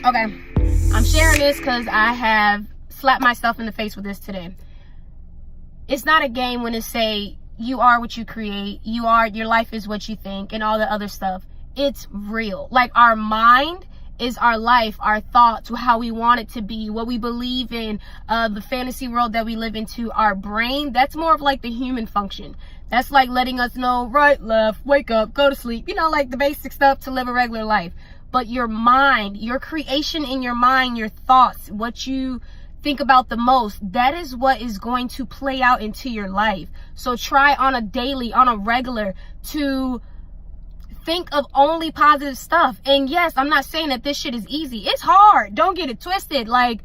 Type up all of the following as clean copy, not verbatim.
Okay, I'm sharing this because I have slapped myself in the face with this today. It's not a game when it say you are what you create, your life is what you think, and all the other stuff. It's real. Like, our mind is our life, our thoughts, how we want it to be, what we believe in, the fantasy world that we live into. Our brain, that's more of like the human function. That's like letting us know right, left, wake up, go to sleep, you know, like the basic stuff to live a regular life. But your mind, your creation in your mind, your thoughts, what you think about the most, that is what is going to play out into your life. So try on a daily, on a regular, to think of only positive stuff. And yes, I'm not saying that this shit is easy. It's hard. Don't get it twisted. Like,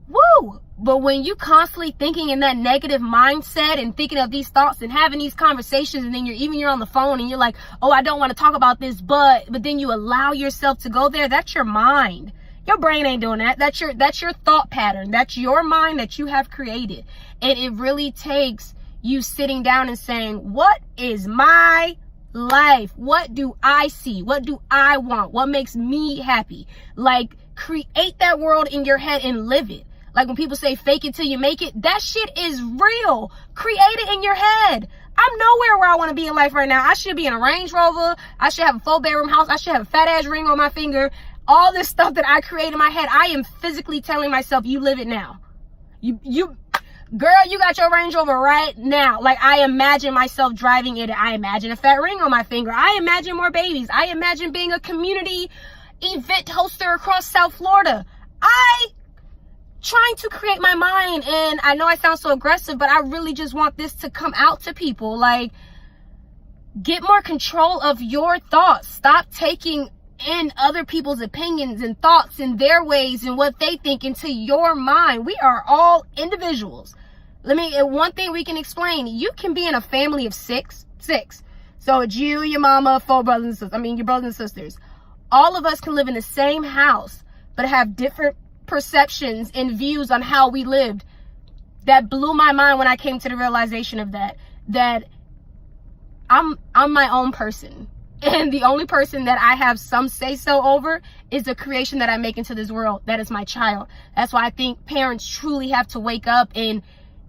woo! But when you constantly thinking in that negative mindset and thinking of these thoughts and having these conversations, and then you're on the phone and you're like, oh, I don't want to talk about this, but then you allow yourself to go there, that's your mind. Your brain ain't doing that. That's your thought pattern. That's your mind that you have created. And it really takes you sitting down and saying, what is my life? What do I see? What do I want? What makes me happy? Like, create that world in your head and live it. Like when people say fake it till you make it, that shit is real. Create it in your head. I'm nowhere where I want to be in life right now. I should be in a Range Rover. I should have a 4-bedroom house. I should have a fat ass ring on my finger. All this stuff that I create in my head, I am physically telling myself, you live it now. Girl, you got your Range Rover right now. Like, I imagine myself driving it. I imagine a fat ring on my finger. I imagine more babies. I imagine being a community event hoster across South Florida. Trying to create my mind, and I know I sound so aggressive, but I really just want this to come out to people. Like, get more control of your thoughts. Stop taking in other people's opinions and thoughts and their ways and what they think into your mind. We are all individuals. One thing we can explain, you can be in a family of six. So it's you, your mama, 4 brothers and sisters. Your brothers and sisters. All of us can live in the same house, but have different perceptions and views on how we lived. That blew my mind when I came to the realization of that I'm my own person. And the only person that I have some say-so over is the creation that I make into this world. That is my child. That's why I think parents truly have to wake up and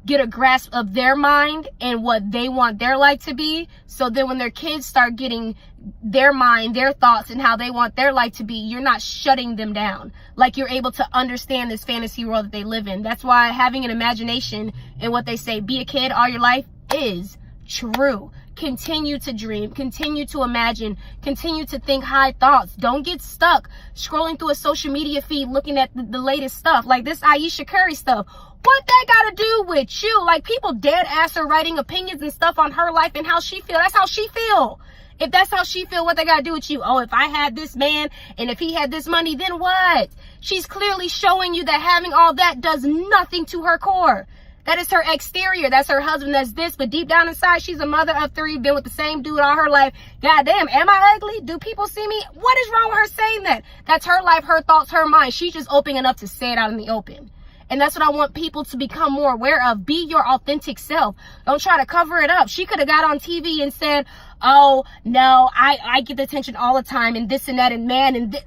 get a grasp of their mind and what they want their life to be. So then when their kids start getting their mind, their thoughts, and how they want their life to be, you're not shutting them down. Like, you're able to understand this fantasy world that they live in. That's why having an imagination and what they say, be a kid all your life, is true. Continue to dream, continue to imagine, continue to think high thoughts. Don't get stuck scrolling through a social media feed looking at the latest stuff, like this Ayesha Curry stuff. What that got to do with you? Like, people dead ass are writing opinions and stuff on her life and how she feel. That's how she feel. If that's how she feel, what they got to do with you? Oh, if I had this man and if he had this money, then what? She's clearly showing you that having all that does nothing to her core. That is her exterior. That's her husband. That's this. But deep down inside, she's a mother of 3, been with the same dude all her life. Goddamn, am I ugly? Do people see me? What is wrong with her saying that? That's her life, her thoughts, her mind. She's just open enough to say it out in the open. And that's what I want people to become more aware of. Be your authentic self. Don't try to cover it up. She could have got on TV and said, oh, no, I get the attention all the time and this and that and man and this.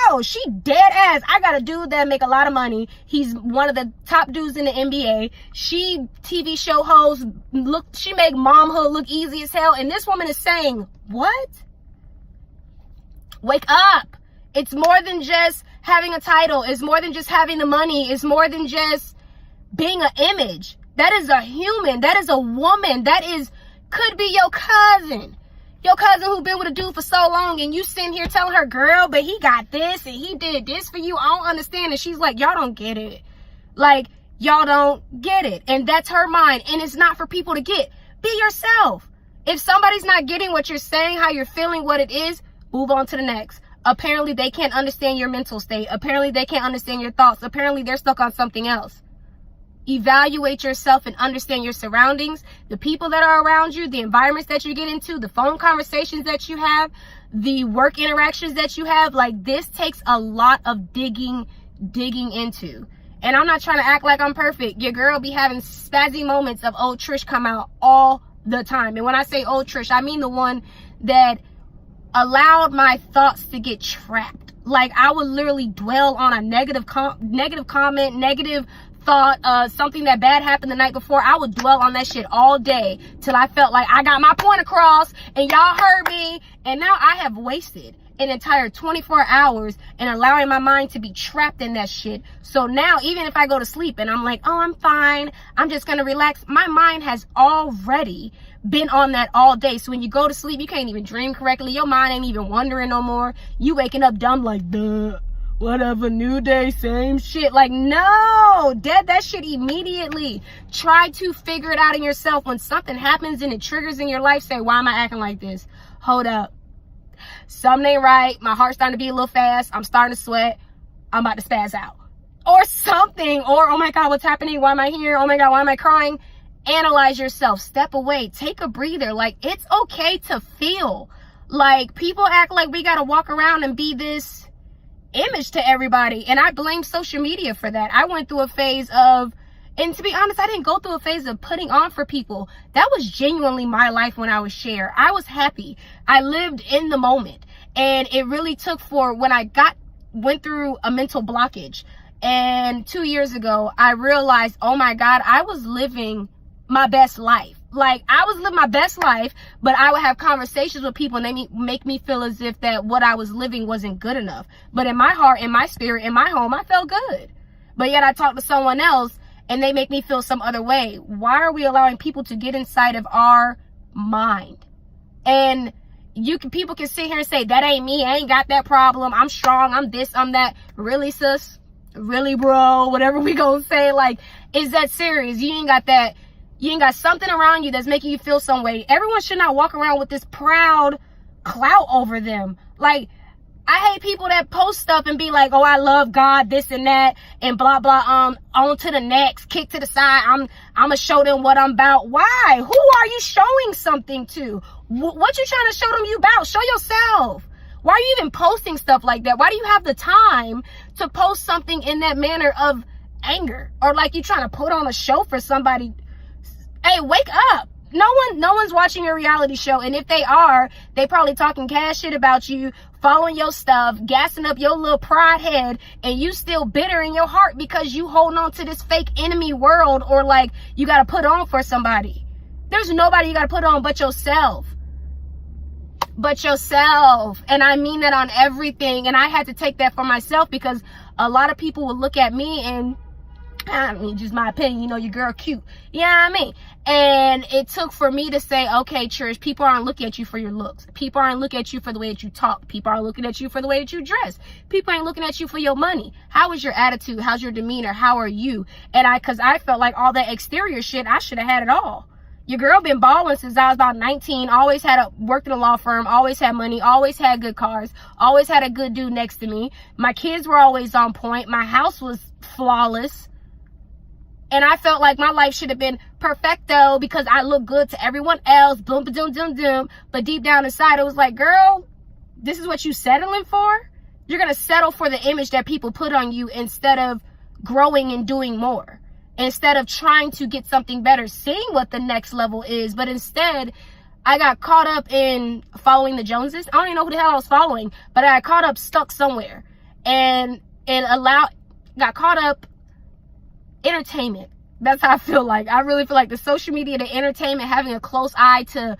No, she dead ass. I got a dude that make a lot of money. He's one of the top dudes in the NBA. She TV show host. Look, she make momhood look easy as hell. And this woman is saying, what? Wake up. It's more than just having a title. It's more than just having the money. It's more than just being an image. That is a human. That is a woman. Could be your cousin. Your cousin who been with a dude for so long, and you sitting here telling her, girl, but he got this and he did this for you. I don't understand. And she's like, y'all don't get it. Like, y'all don't get it. And that's her mind. And it's not for people to get. Be yourself. If somebody's not getting what you're saying, how you're feeling, what it is, move on to the next. Apparently they can't understand your mental state. Apparently they can't understand your thoughts. Apparently they're stuck on something else. Evaluate yourself and understand your surroundings, the people that are around you, the environments that you get into, the phone conversations that you have, the work interactions that you have. Like, this takes a lot of digging into. And I'm not trying to act like I'm perfect. Your girl be having spazzy moments of old Trish come out all the time. And when I say old Trish, I mean the one that allowed my thoughts to get trapped. Like, I would literally dwell on a negative comment, negative thought, something that bad happened the night before. I would dwell on that shit all day till I felt like I got my point across and y'all heard me. And now I have wasted an entire 24 hours and allowing my mind to be trapped in that shit. So now, even if I go to sleep and I'm like, oh, I'm fine, I'm just gonna relax, my mind has already been on that all day. So when you go to sleep, you can't even dream correctly. Your mind ain't even wondering no more. You waking up dumb like, duh, whatever, new day, same shit. Like, no, dead that shit immediately. Try to figure it out in yourself. When something happens and it triggers in your life, say, why am I acting like this? Hold up. Something ain't right. My heart's starting to beat a little fast. I'm starting to sweat. I'm about to spaz out. Or something. Or, oh my God, what's happening? Why am I here? Oh my God, why am I crying? Analyze yourself. Step away. Take a breather. Like, it's okay to feel. Like, people act like we got to walk around and be this image to everybody. And I blame social media for that. I went through a phase of, and to be honest, I didn't go through a phase of putting on for people. That was genuinely my life when I was Cher. I was happy. I lived in the moment. And it really took for when I went through a mental blockage. And 2 years ago, I realized, oh my God, I was living my best life. Like, I was living my best life, but I would have conversations with people and they make me feel as if that what I was living wasn't good enough. But in my heart, in my spirit, in my home, I felt good. But yet I talk to someone else and they make me feel some other way. Why are we allowing people to get inside of our mind? And people can sit here and say, that ain't me. I ain't got that problem. I'm strong. I'm this, I'm that. Really, sis? Really, bro? Whatever we gonna say. Like, is that serious? You ain't got that. You ain't got something around you that's making you feel some way. Everyone should not walk around with this proud clout over them. Like, I hate people that post stuff and be like, oh, I love God, this and that, and blah, blah, on to the next, kick to the side. I'm gonna show them what I'm about. Why? Who are you showing something to? What you trying to show them you about? Show yourself. Why are you even posting stuff like that? Why do you have the time to post something in that manner of anger? Or like you trying to put on a show for somebody? Hey, wake up. No one's watching your reality show. And if they are, they probably talking cash shit about you, following your stuff, gassing up your little pride head, and you still bitter in your heart because you holding on to this fake enemy world, or like you got to put on for somebody. There's nobody you got to put on but yourself. But yourself. And I mean that on everything. And I had to take that for myself because a lot of people would look at me and, I mean, just my opinion, you know, your girl cute. Yeah, I mean. And it took for me to say, okay, Trish, people aren't looking at you for your looks. People aren't looking at you for the way that you talk. People aren't looking at you for the way that you dress. People ain't looking at you for your money. How is your attitude? How's your demeanor? How are you? And because I felt like all that exterior shit, I should have had it all. Your girl been balling since I was about 19. Always worked in a law firm. Always had money. Always had good cars. Always had a good dude next to me. My kids were always on point. My house was flawless. And I felt like my life should have been perfecto because I look good to everyone else. Boom, ba-doom, doom, doom. But deep down inside, it was like, girl, this is what you settling for? You're going to settle for the image that people put on you instead of growing and doing more. Instead of trying to get something better, seeing what the next level is. But instead, I got caught up in following the Joneses. I don't even know who the hell I was following. But I got caught up stuck somewhere. And got caught up entertainment. That's how I feel like. I really feel like the social media, the entertainment, having a close eye to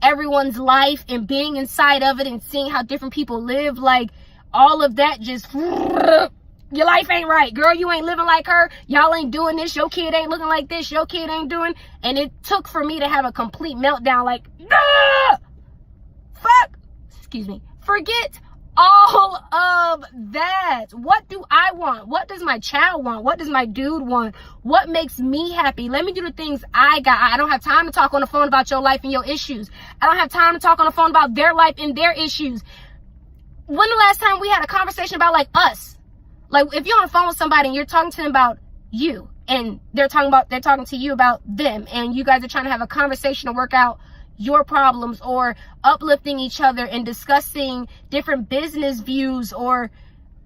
everyone's life and being inside of it and seeing how different people live, like all of that just, your life ain't right. Girl, you ain't living like her. Y'all ain't doing this. Your kid ain't looking like this. Your kid ain't doing. And it took for me to have a complete meltdown like, nah! Fuck! Excuse me. Forget all of that. What do I want? What does my child want? What does my dude want? What makes me happy? Let me do the things I got. I don't have time to talk on the phone about your life and your issues. I don't have time to talk on the phone about their life and their issues. When the last time we had a conversation about like us? Like if you're on the phone with somebody and you're talking to them about you and they're talking to you about them and you guys are trying to have a conversation to work out your problems or uplifting each other and discussing different business views or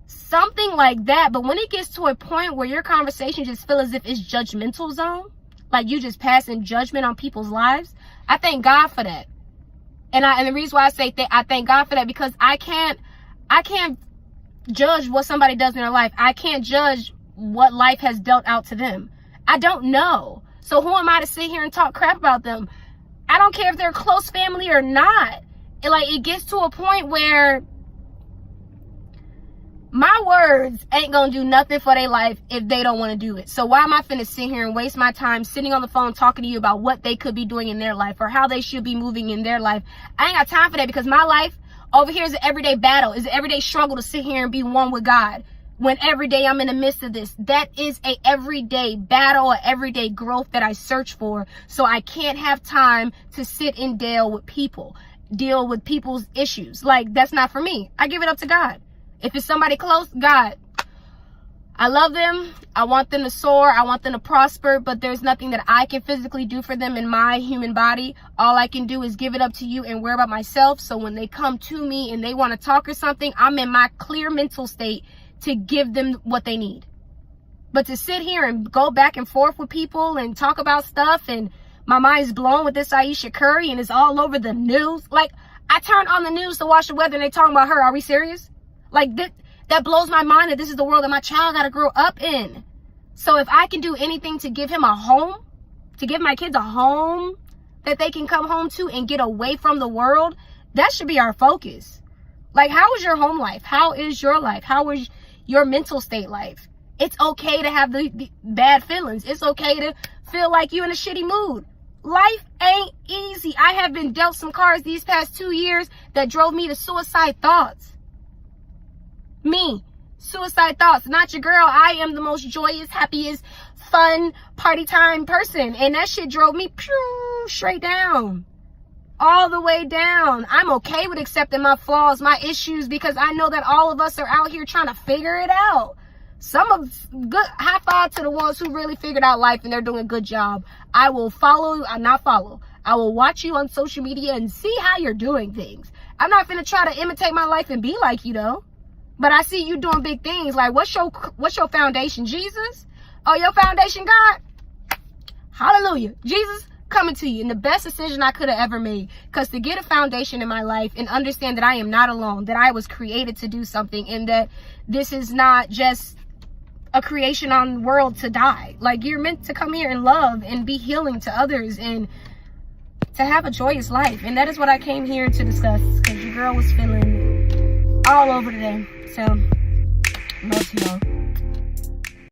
something like that. But when it gets to a point where your conversation just feel as if it's judgmental zone, like you just passing judgment on people's lives, I thank God for that. And the reason why I say that I thank God for that, because I can't judge what somebody does in their life. I can't judge what life has dealt out to them. I don't know. So who am I to sit here and talk crap about them? I don't care if they're close family or not. It gets to a point where my words ain't gonna do nothing for their life if they don't want to do it. So why am I finna sit here and waste my time sitting on the phone talking to you about what they could be doing in their life or how they should be moving in their life? I ain't got time for that, because my life over here is an everyday battle. It's an everyday struggle to sit here and be one with God. When every day I'm in the midst of this, that is a everyday battle, a everyday growth that I search for. So I can't have time to sit and deal with people's issues. That's not for me. I give it up to God. If it's somebody close, God, I love them. I want them to soar. I want them to prosper, but there's nothing that I can physically do for them in my human body. All I can do is give it up to you and worry about myself. So when they come to me and they want to talk or something, I'm in my clear mental state to give them what they need. But to sit here and go back and forth with people and talk about stuff, and my mind's blown with this Ayesha Curry and it's all over the news. I turn on the news to watch the weather and they talking about her. Are we serious? That blows my mind that this is the world that my child got to grow up in. So if I can do anything to give him a home, to give my kids a home that they can come home to and get away from the world, that should be our focus. How is your home life? How is your life? How is your mental state life? It's okay to have the bad feelings. It's okay to feel like you're in a shitty mood. Life ain't easy. I have been dealt some cards these past 2 years that drove me to suicide thoughts. Me, suicide thoughts. Not your girl. I am the most joyous, happiest, fun, party time person. And that shit drove me straight down. All the way down. I'm okay with accepting my flaws, my issues, because I know that all of us are out here trying to figure it out. High five to the ones who really figured out life and they're doing a good job. I will I will watch you on social media and see how you're doing things. I'm not gonna try to imitate my life and be like you though. But I see you doing big things. What's your foundation? Jesus? Oh, your foundation, God? Hallelujah. Jesus coming to you. And the best decision I could have ever made. Because to get a foundation in my life and understand that I am not alone, that I was created to do something, and that this is not just a creation on the world to die. You're meant to come here and love and be healing to others and to have a joyous life. And that is what I came here to discuss, because your girl was feeling all over today. So, love to y'all.